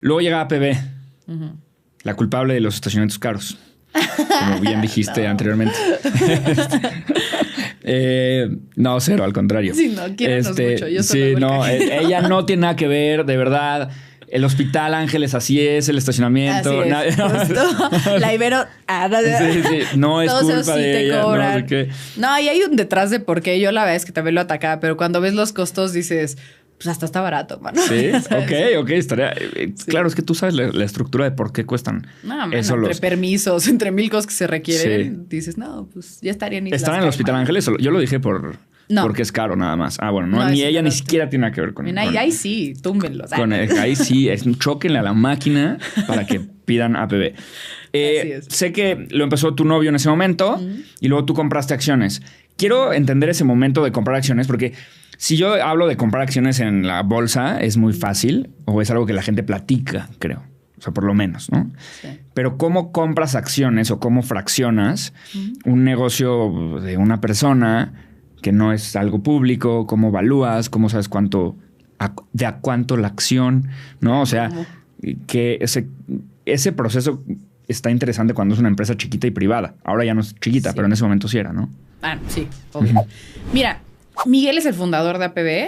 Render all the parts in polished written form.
Luego llega APB, la culpable de los estacionamientos caros. Como bien dijiste anteriormente. No, cero, al contrario. Sí, no, quiérenos mucho. Yo sí, no, ella no tiene nada que ver, de verdad. El Hospital Ángeles, así es, el estacionamiento. Así es, la Ibero. Sí, no es culpa de ella. No sé qué. No, y hay un detrás de por qué. Yo la verdad es que también lo atacaba, pero cuando ves los costos dices, pues hasta está barato, mano. Sí, ok, estaría. Claro, es que tú sabes la estructura de por qué cuestan. No, mano, entre permisos, entre 1000 cosas que se requieren, dices, no, pues ya estarían. ¿Están en el Hospital Ángeles? Yo lo dije porque es caro nada más. Ah, bueno, ni ella ni siquiera tiene nada que ver con eso. Ahí sí, túmbenlos. Ahí sí, chóquenle a la máquina para que pidan APB. Sé que lo empezó tu novio en ese momento y luego tú compraste acciones. Quiero entender ese momento de comprar acciones porque si yo hablo de comprar acciones en la bolsa es muy fácil o es algo que la gente platica, creo. O sea, por lo menos, ¿no? Sí. Pero ¿cómo compras acciones o cómo fraccionas un negocio de una persona que no es algo público? ¿Cómo evalúas? ¿Cómo sabes cuánto la acción? ¿No? O sea, que ese proceso está interesante cuando es una empresa chiquita y privada. Ahora ya no es chiquita, pero en ese momento sí era, ¿no? Ah, sí, obvio. Mira, Miguel es el fundador de APB,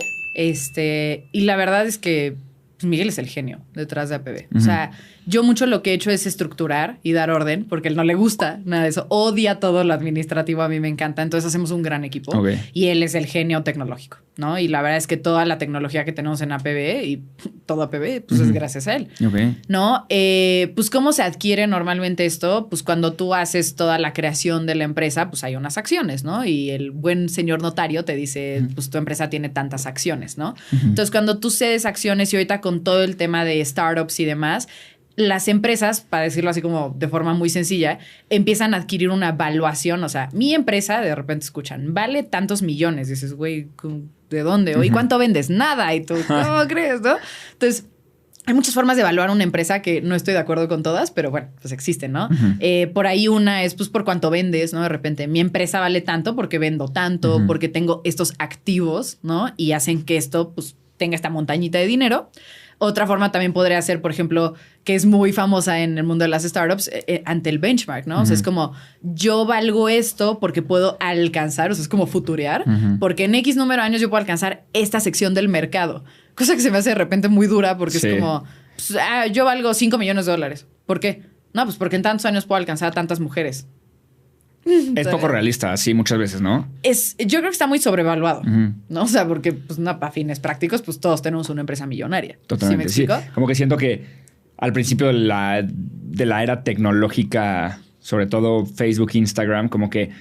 y la verdad es que Miguel es el genio detrás de APB. O sea, yo mucho lo que he hecho es estructurar y dar orden, porque él no le gusta nada de eso. Odia todo lo administrativo, a mí me encanta. Entonces hacemos un gran equipo. Okay. Y él es el genio tecnológico, ¿no? Y la verdad es que toda la tecnología que tenemos en APB y todo APB, pues es gracias a él. Okay. ¿No? Pues ¿cómo se adquiere normalmente esto? Pues cuando tú haces toda la creación de la empresa, pues hay unas acciones, ¿no? Y el buen señor notario te dice, pues tu empresa tiene tantas acciones, ¿no? Entonces cuando tú cedes acciones y ahorita con todo el tema de startups y demás, las empresas, para decirlo así como de forma muy sencilla, empiezan a adquirir una valuación. O sea, mi empresa, de repente escuchan, vale tantos millones. Dices, güey, ¿de dónde? ¿Y cuánto vendes? Nada. Y tú, ¿cómo crees, no? Entonces, hay muchas formas de evaluar una empresa que no estoy de acuerdo con todas, pero bueno, pues existen, ¿no? Por ahí una es, pues, por cuánto vendes, ¿no? De repente, mi empresa vale tanto porque vendo tanto, porque tengo estos activos, ¿no? Y hacen que esto, pues, tenga esta montañita de dinero. Otra forma también podría ser, por ejemplo, que es muy famosa en el mundo de las startups, ante el benchmark, ¿no? O sea, es como, yo valgo esto porque puedo alcanzar, o sea, es como futurear, porque en X número de años yo puedo alcanzar esta sección del mercado. Cosa que se me hace de repente muy dura porque es como, pues, yo valgo $5 millones. ¿Por qué? No, pues porque en tantos años puedo alcanzar a tantas mujeres. Es poco realista, sí, muchas veces, ¿no? Yo creo que está muy sobrevaluado, ¿no? O sea, porque pues, no, para fines prácticos, pues todos tenemos una empresa millonaria. Totalmente, ¿sí me explico? Sí. Como que siento que al principio de la era tecnológica, sobre todo Facebook, Instagram, como que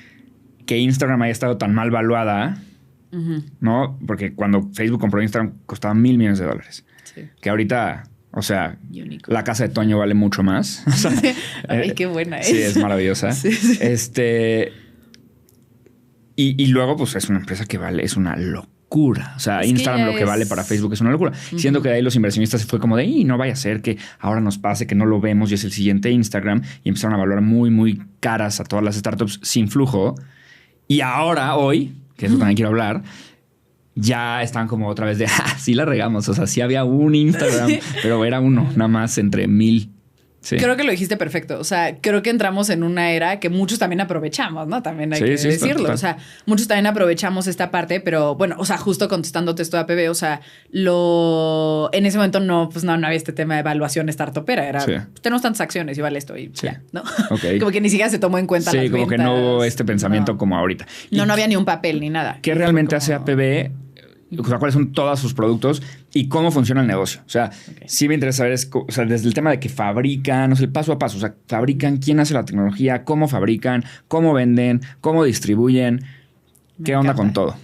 Instagram haya estado tan mal valuada, ¿no? Porque cuando Facebook compró Instagram costaba $1,000 millones. Sí. Que ahorita... O sea, Unicorn. La casa de Toño vale mucho más. O sea, ay, qué buena es. Sí, es maravillosa. Sí. Y luego, pues, es una empresa que vale, es una locura. O sea, Instagram lo que vale para Facebook es una locura. Siendo que de ahí los inversionistas se fue como de, no vaya a ser que ahora nos pase que no lo vemos y es el siguiente Instagram. Y empezaron a valorar muy, muy caras a todas las startups sin flujo. Y ahora, hoy, que eso también quiero hablar... Ya están como otra vez de, sí la regamos. O sea, sí había un Instagram, pero era uno, nada más entre 1,000. Sí. Creo que lo dijiste perfecto. O sea, creo que entramos en una era que muchos también aprovechamos, ¿no? También hay que decirlo. Total. O sea, muchos también aprovechamos esta parte, pero bueno, o sea, justo contestándote esto de APB, o sea, en ese momento no había este tema de evaluación startupera. Era, pues, tenemos tantas acciones y vale esto y ya, ¿no? Okay. Como que ni siquiera se tomó en cuenta las como ventas. Que no hubo este pensamiento como ahorita. No había ni un papel ni nada. ¿Qué realmente hace APB? O sea, cuáles son todos sus productos y cómo funciona el negocio. O sea, sí me interesa saber, o sea, desde el tema de que fabrican, o sea, el paso a paso. O sea, fabrican, quién hace la tecnología, cómo fabrican, cómo venden, cómo distribuyen. ¿Qué onda con todo?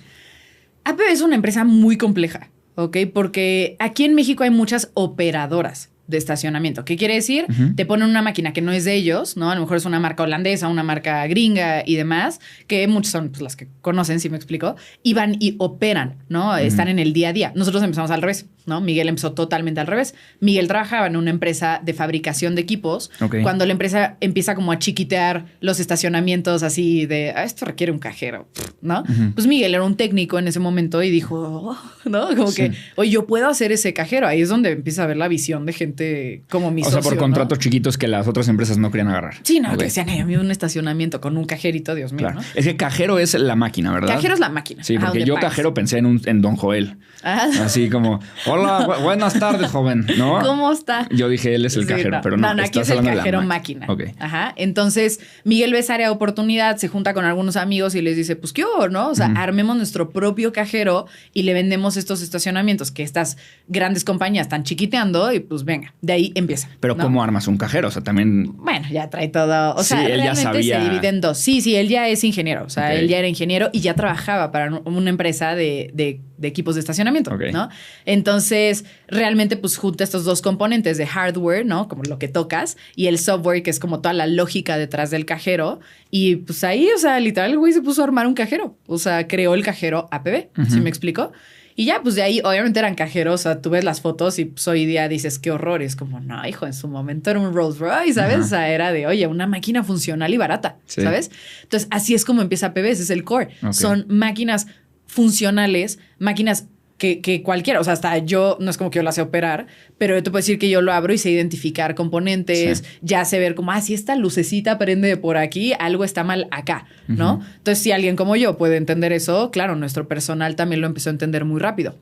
APB es una empresa muy compleja, ¿ok? Porque aquí en México hay muchas operadoras de estacionamiento. ¿Qué quiere decir? Te ponen una máquina que no es de ellos, ¿no? A lo mejor es una marca holandesa, una marca gringa y demás, que muchas son pues, las que conocen, si me explico, y van y operan, ¿no? Están en el día a día. Nosotros empezamos al revés. ¿no? Miguel empezó totalmente al revés. Miguel trabajaba en una empresa de fabricación de equipos. Cuando la empresa empieza como a chiquitear los estacionamientos así de, esto requiere un cajero, ¿no? Pues Miguel era un técnico en ese momento y dijo, ¿no? Como que, oye, yo puedo hacer ese cajero. Ahí es donde empieza a ver la visión de gente como mi socio, O sea, por contratos chiquitos que las otras empresas no querían agarrar. Sí, no, que decían, a mí un estacionamiento con un cajerito, Dios mío, ¿no? Es que cajero es la máquina, ¿verdad? Cajero es la máquina. Sí, porque yo cajero pensé en Don Joel. Así como, hola, buenas tardes, joven, ¿no? ¿Cómo está? Yo dije, él es el cajero, pero no. No, aquí es el cajero máquina. Ajá. Entonces, Miguel ve esa área de oportunidad, se junta con algunos amigos y les dice, pues, ¿qué hubo, no? O sea, armemos nuestro propio cajero y le vendemos estos estacionamientos que estas grandes compañías están chiquiteando y pues venga, de ahí empieza. Pero ¿no? ¿cómo armas un cajero? O sea, también... Bueno, ya trae todo. O sea, él realmente ya sabía... se divide en dos. Sí, él ya es ingeniero. O sea, él ya era ingeniero y ya trabajaba para una empresa de equipos de estacionamiento, ¿no? Entonces, realmente, pues, junta estos dos componentes de hardware, ¿no? Como lo que tocas, y el software, que es como toda la lógica detrás del cajero. Y, pues, ahí, o sea, literal, el güey se puso a armar un cajero. O sea, creó el cajero APB, ¿sí me explico? Y ya, pues, de ahí, obviamente, eran cajeros. O sea, tú ves las fotos y, pues, hoy día dices, qué horror. Es como, no, hijo, en su momento era un Rolls Royce, ¿sabes? O sea, era de, oye, una máquina funcional y barata, ¿sabes? Entonces, así es como empieza APB. Ese es el core. Son máquinas funcionales, máquinas que cualquiera, o sea, hasta yo, no es como que yo la sé operar, pero yo te puedo decir que yo lo abro y sé identificar componentes, ya sé ver como, si esta lucecita prende por aquí, algo está mal acá, ¿no? Entonces, si alguien como yo puede entender eso, claro, nuestro personal también lo empezó a entender muy rápido.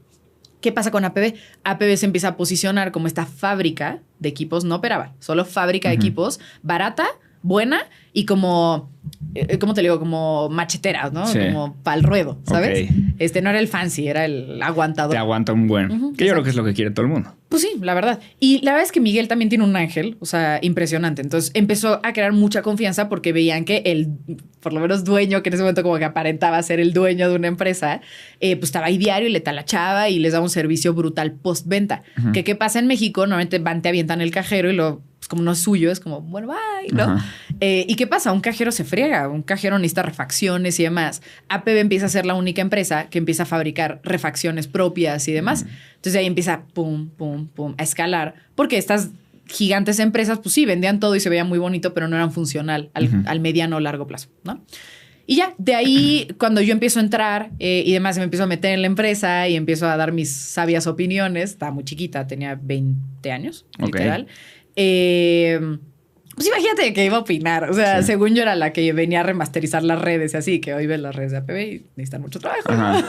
¿Qué pasa con APB? APB se empieza a posicionar como esta fábrica de equipos, no operaba, solo fábrica de equipos, barata, buena y como, ¿cómo te digo? Como macheteras, ¿no? Como pa'l ruedo, ¿sabes? No era el fancy, era el aguantador. Te aguanta un buen. Que yo creo que es lo que quiere todo el mundo. Pues sí, la verdad. Y la verdad es que Miguel también tiene un ángel, o sea, impresionante. Entonces empezó a crear mucha confianza porque veían que el, por lo menos dueño, que en ese momento como que aparentaba ser el dueño de una empresa, pues estaba ahí diario y le talachaba y les daba un servicio brutal postventa. ¿Qué pasa en México? Normalmente te avientan el cajero y lo... como no es suyo, es como, bueno, bye, ¿no? ¿Y qué pasa? Un cajero se friega, un cajero necesita refacciones y demás. APB empieza a ser la única empresa que empieza a fabricar refacciones propias y demás. Entonces de ahí empieza pum, pum, pum, a escalar. Porque estas gigantes empresas, pues sí, vendían todo y se veía muy bonito, pero no eran funcional al mediano o largo plazo, ¿no? Y ya, de ahí, cuando yo empiezo a entrar y demás, me empiezo a meter en la empresa y empiezo a dar mis sabias opiniones. Estaba muy chiquita, tenía 20 años, literal. Pues imagínate que iba a opinar. O sea, según yo era la que venía a remasterizar las redes y así, que hoy ven las redes de APB y necesitan mucho trabajo, ¿no?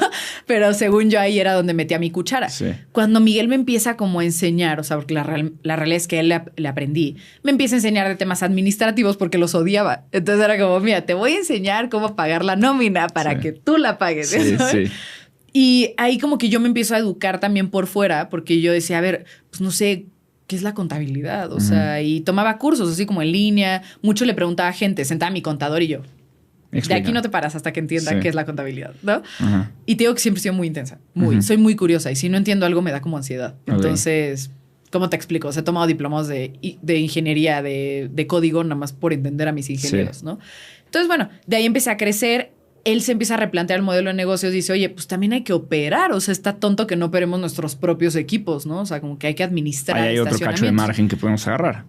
Pero según yo ahí era donde metía mi cuchara. Cuando Miguel me empieza como a enseñar, o sea, porque la realidad es que él le aprendí, me empieza a enseñar de temas administrativos porque los odiaba. Entonces era como, mira, te voy a enseñar cómo pagar la nómina para que tú la pagues. ¿Sabes? Y ahí como que yo me empiezo a educar también por fuera porque yo decía, a ver, pues no sé... ¿qué es la contabilidad? O sea, y tomaba cursos así como en línea. Mucho le preguntaba a gente, sentaba a mi contador y yo. De aquí no te paras hasta que entienda qué es la contabilidad, ¿no? Y te digo que siempre he sido muy intensa. Soy muy curiosa. Y si no entiendo algo, me da como ansiedad. Entonces, ¿cómo te explico? O sea, he tomado diplomados de ingeniería, de código, nada más por entender a mis ingenieros, ¿no? Entonces, bueno, de ahí empecé a crecer. Él se empieza a replantear el modelo de negocios y dice, oye, pues también hay que operar. O sea, está tonto que no operemos nuestros propios equipos, ¿no? O sea, como que hay que administrar. Ahí hay otro cacho de margen que podemos agarrar.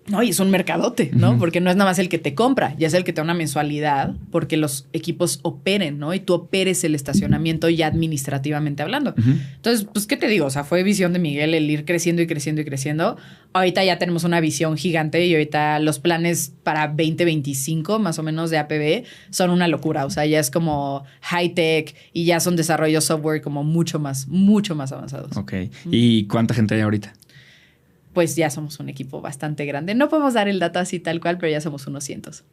No, y es un mercadote, ¿no? Porque no es nada más el que te compra, ya es el que te da una mensualidad porque los equipos operen, ¿no? Y tú operes el estacionamiento ya administrativamente hablando. Entonces, pues, ¿qué te digo? O sea, fue visión de Miguel el ir creciendo y creciendo y creciendo. Ahorita ya tenemos una visión gigante y ahorita los planes para 2025, más o menos, de APB son una locura. O sea, ya es como high-tech y ya son desarrollos software como mucho más avanzados. Ok. ¿Y cuánta gente hay ahorita? Pues ya somos un equipo bastante grande. No podemos dar el dato así tal cual, pero ya somos unos cientos.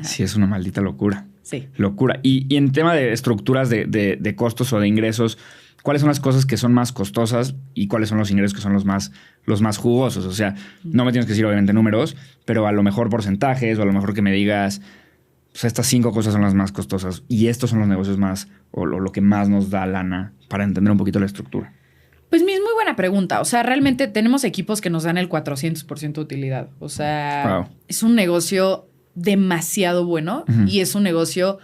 Sí, es una maldita locura. Sí. Locura. Y en tema de estructuras de costos o de ingresos, ¿cuáles son las cosas que son más costosas y cuáles son los ingresos que son los más jugosos? O sea, no me tienes que decir obviamente números, pero a lo mejor porcentajes o a lo mejor que me digas, pues estas 5 cosas son las más costosas y estos son los negocios más o lo que más nos da lana para entender un poquito la estructura. Pues es muy buena pregunta. O sea, realmente tenemos equipos que nos dan el 400% de utilidad. O sea, es un negocio demasiado bueno y es un negocio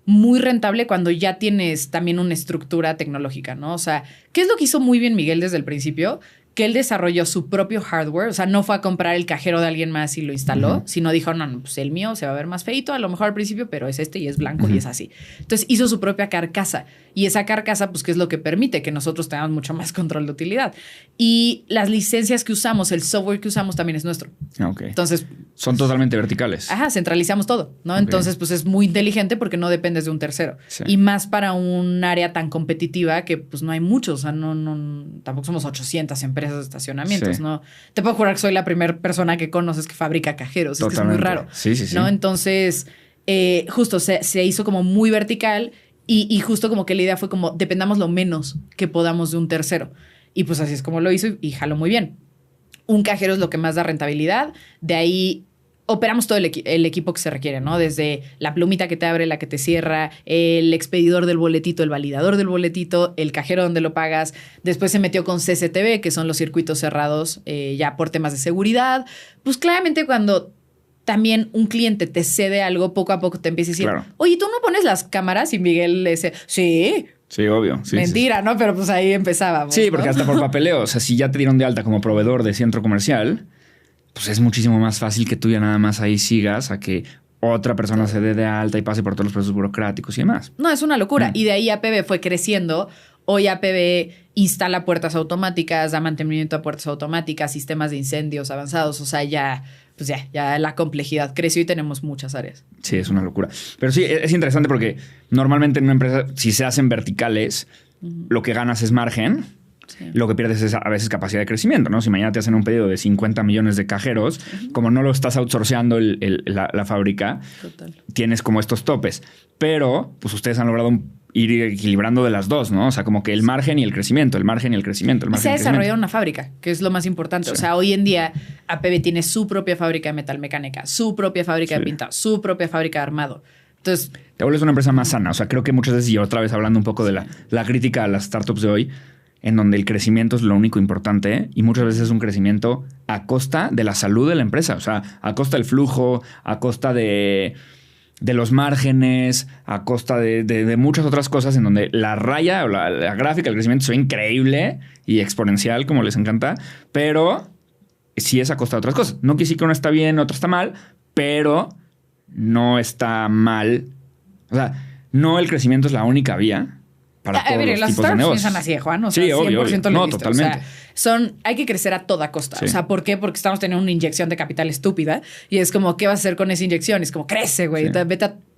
muy rentable cuando ya tienes también una estructura tecnológica, ¿no? O sea, ¿qué es lo que hizo muy bien Miguel desde el principio? Que él desarrolló su propio hardware, o sea, no fue a comprar el cajero de alguien más y lo instaló, sino dijo, no, pues el mío se va a ver más feito, a lo mejor al principio, pero es este y es blanco y es así. Entonces hizo su propia carcasa y esa carcasa, pues, ¿qué es lo que permite? Que nosotros tengamos mucho más control de utilidad. Y las licencias que usamos, el software que usamos también es nuestro. Okay. Entonces... Son totalmente verticales. Ajá, centralizamos todo, ¿no? Okay. Entonces, pues es muy inteligente porque no dependes de un tercero. Sí. Y más para un área tan competitiva que pues no hay muchos, o sea, tampoco somos 800 empresas de estacionamientos, Sí. ¿no? Te puedo jurar que soy la primera persona que conoces que fabrica cajeros. Totalmente. Es que es muy raro. Sí, sí, sí. ¿No? Entonces, justo se hizo como muy vertical y justo como que la idea fue como dependamos lo menos que podamos de un tercero. Y pues así es como lo hizo y jaló muy bien. Un cajero es lo que más da rentabilidad. De ahí operamos todo el equipo que se requiere, ¿no? Desde la plumita que te abre, la que te cierra, el expedidor del boletito, el validador del boletito, el cajero donde lo pagas. Después se metió con CCTV, que son los circuitos cerrados ya por temas de seguridad. Pues claramente cuando también un cliente te cede algo, poco a poco te empieza a decir, claro. Oye, ¿tú no pones las cámaras? Y Miguel le dice, sí. Sí, obvio. Sí, mentira, sí. ¿No? Pero pues ahí empezábamos. Sí, porque ¿no? Hasta por papeleo. O sea, si ya te dieron de alta como proveedor de centro comercial, pues es muchísimo más fácil que tú ya nada más ahí sigas a que otra persona se dé de alta y pase por todos los procesos burocráticos y demás. No, es una locura. Y de ahí APB fue creciendo. Hoy APB instala puertas automáticas, da mantenimiento a puertas automáticas, sistemas de incendios avanzados. O sea, ya la complejidad creció y tenemos muchas áreas. Sí, es una locura. Pero sí, es interesante porque normalmente en una empresa, si se hacen verticales, lo que ganas es margen. Sí. Lo que pierdes es a veces capacidad de crecimiento, ¿no? Si mañana te hacen un pedido de 50 millones de cajeros, como no lo estás outsourceando la fábrica, total, tienes como estos topes. Pero, pues ustedes han logrado ir equilibrando de las dos, ¿no? O sea, como que el margen y el crecimiento, el margen y el crecimiento. Se ha desarrollado una fábrica, que es lo más importante. Sí. O sea, hoy en día APB tiene su propia fábrica de metalmecánica, su propia fábrica de pintado, su propia fábrica de armado. Entonces, te vuelves una empresa más sana. O sea, creo que muchas veces, y otra vez hablando un poco de la crítica a las startups de hoy, en donde el crecimiento es lo único importante y muchas veces es un crecimiento a costa de la salud de la empresa. O sea, a costa del flujo, a costa de los márgenes, a costa de muchas otras cosas en donde la raya o la gráfica del crecimiento es increíble y exponencial, como les encanta, pero sí es a costa de otras cosas. No quiere decir que uno está bien, otro está mal, pero no está mal. O sea, no el crecimiento es la única vía para todos los tipos de negocios. Piensan así, Juan. O sea, sí, obvio. No, totalmente. O sea, hay que crecer a toda costa. Sí. O sea, ¿por qué? Porque estamos teniendo una inyección de capital estúpida y es como, ¿qué vas a hacer con esa inyección? Es como, crece, güey. Sí.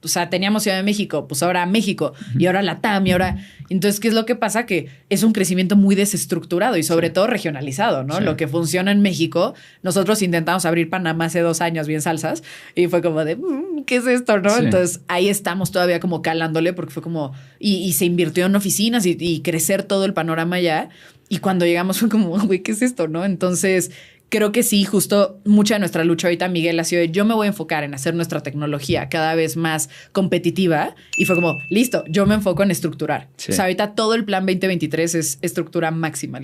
O sea, teníamos Ciudad de México, pues ahora México y ahora Latam y ahora... Entonces, ¿qué es lo que pasa? Que es un crecimiento muy desestructurado y sobre todo regionalizado, ¿no? Sí. Lo que funciona en México, nosotros intentamos abrir Panamá hace 2 años bien salsas y fue como de, ¿qué es esto, no? Sí. Entonces, ahí estamos todavía como calándole porque fue como... Y se invirtió en oficinas y crecer todo el panorama ya. Y cuando llegamos fue como, güey, ¿qué es esto, no? Entonces... Creo que sí, justo mucha de nuestra lucha ahorita, Miguel, ha sido de, yo me voy a enfocar en hacer nuestra tecnología cada vez más competitiva. Y fue como, listo, yo me enfoco en estructurar. Sí. O sea, ahorita todo el plan 2023 es estructura máxima.